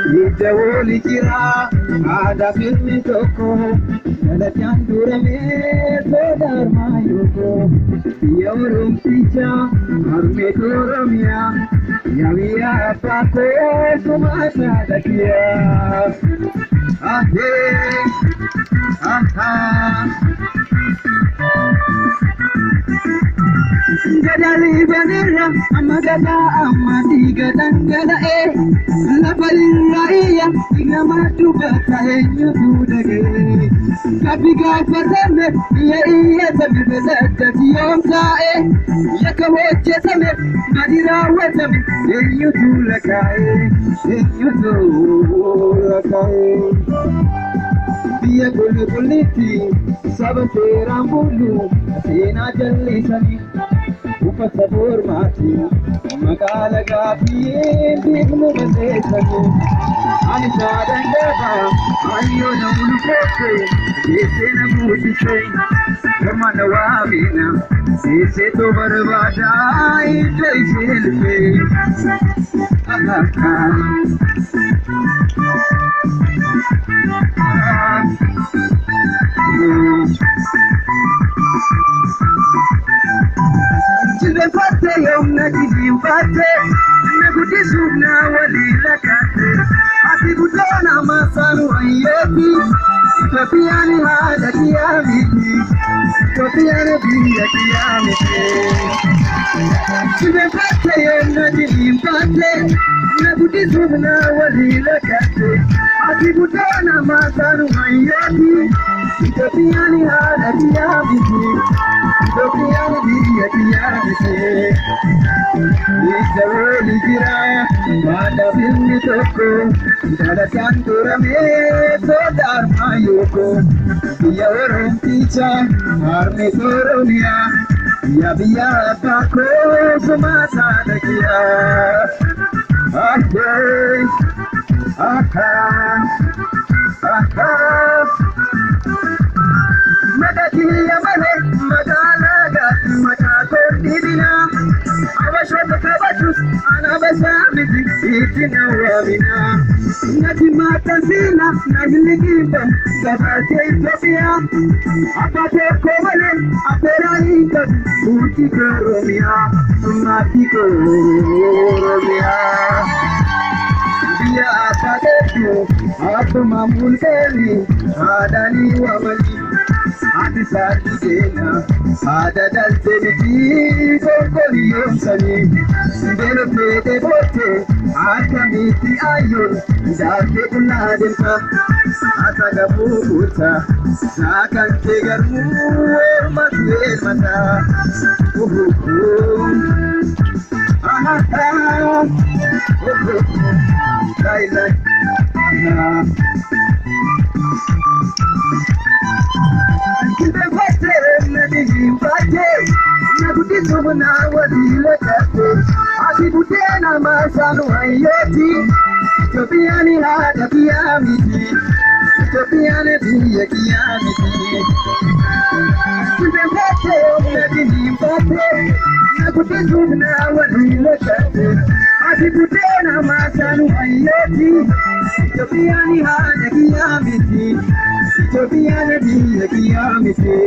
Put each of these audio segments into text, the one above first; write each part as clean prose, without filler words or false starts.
Idawoli kira ada filmi toko Dalatan durame todar mayoko Yorum picha arme koromia Yavia pako sumasa dakia Ahe aha Gadali banera amagada amadiga dangala la baliraiya inamatu bata enyu dudage kabiga fatame iya tabi bezata tiyomta yakawoche tame madira wetame enyu dulakae Biya kuliti sabate rambulu sena jalli sani Upasabur mati magala gapi bignu besani Anisha dandaba ayo na ulukote Ese na mutise Kamana wabina Ese to barbada Ito isilpe Children fate yom na kijimfate Nakudisuna walila kate Ati kutona masanu ayeti Itopiani hada kiyamiti Itopiani biya kiyamiti Children fate yom na kijimfate Nakudisuna walila kate Ati kutona masanu ayeti Itopiani hada kiyamiti Itopiani biya kiyamiti Idawoli kira Mada filmi toko Dalatan durame Todar mayoko Biya orang picha Arme koronia Biya pako Sumata dakia Ahey Magatiya male Magalaga Magakor dibina Awashwata kabachus Anabasamiti Itina wamina Nati matasina Nagiligimba Sabate Ethiopia Apate komale Apera ita Uti koromia Mati koromia Biya apate tu Atuma mulkeli Adani wamali Ati sati dena Ada dalteniti Kokoli yomsani Deno pete bote Ata miti ayon Dake unadenka Ata gabuta Sakan tegarmu Ormatu elmata Lailai Kita fate najimfate Nakudisubuna wadile kate Atibutena masanu hayeti Itopiani hada kiyamiti Itopiani biya kiyamiti Kita fate najimfate Nakudisubuna wadile kate Atibutena masanu hayeti Itopiani hada kiyamiti Itopiani biya kiyamiti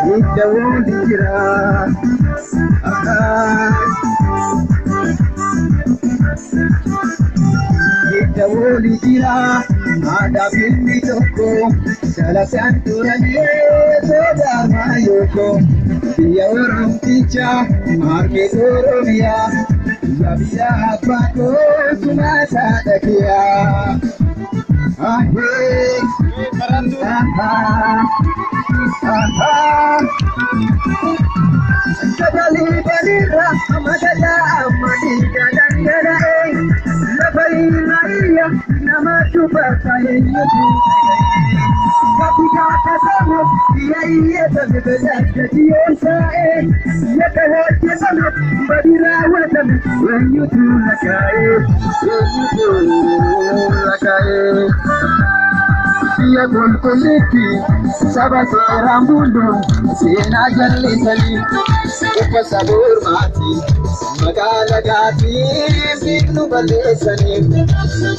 Idawoli kira Idawoli kira Ada filmi toko Dalatan durane Todar mayoko Biya orang picha Arme koromia Yavia pako Sumasa dakia Ahey Kadali balira Amadala Amadiga dangara bata eenyutu Katika kasamo Iyayeta zibelete Diyosae Yete hoche sana Badira wetame Eenyutu lakae Eenyutu lakae Iya kulkuliti Sabate rambundo Sena jallisani Upa sabur mati Magala gati Bignu balesani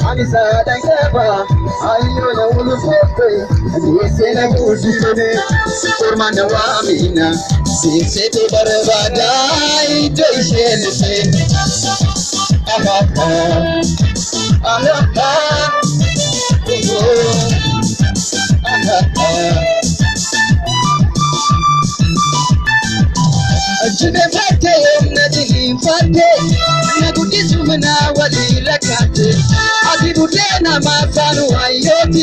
Anisa dankeba Ayo na ulufote Sena kudisene Kurmana wa amina Sinsete barabada Ito ishenese Ahapa Ahapa Ajune fate yomnadili fate Nagudisu mna wali lakate Adibude na mafanu ayoti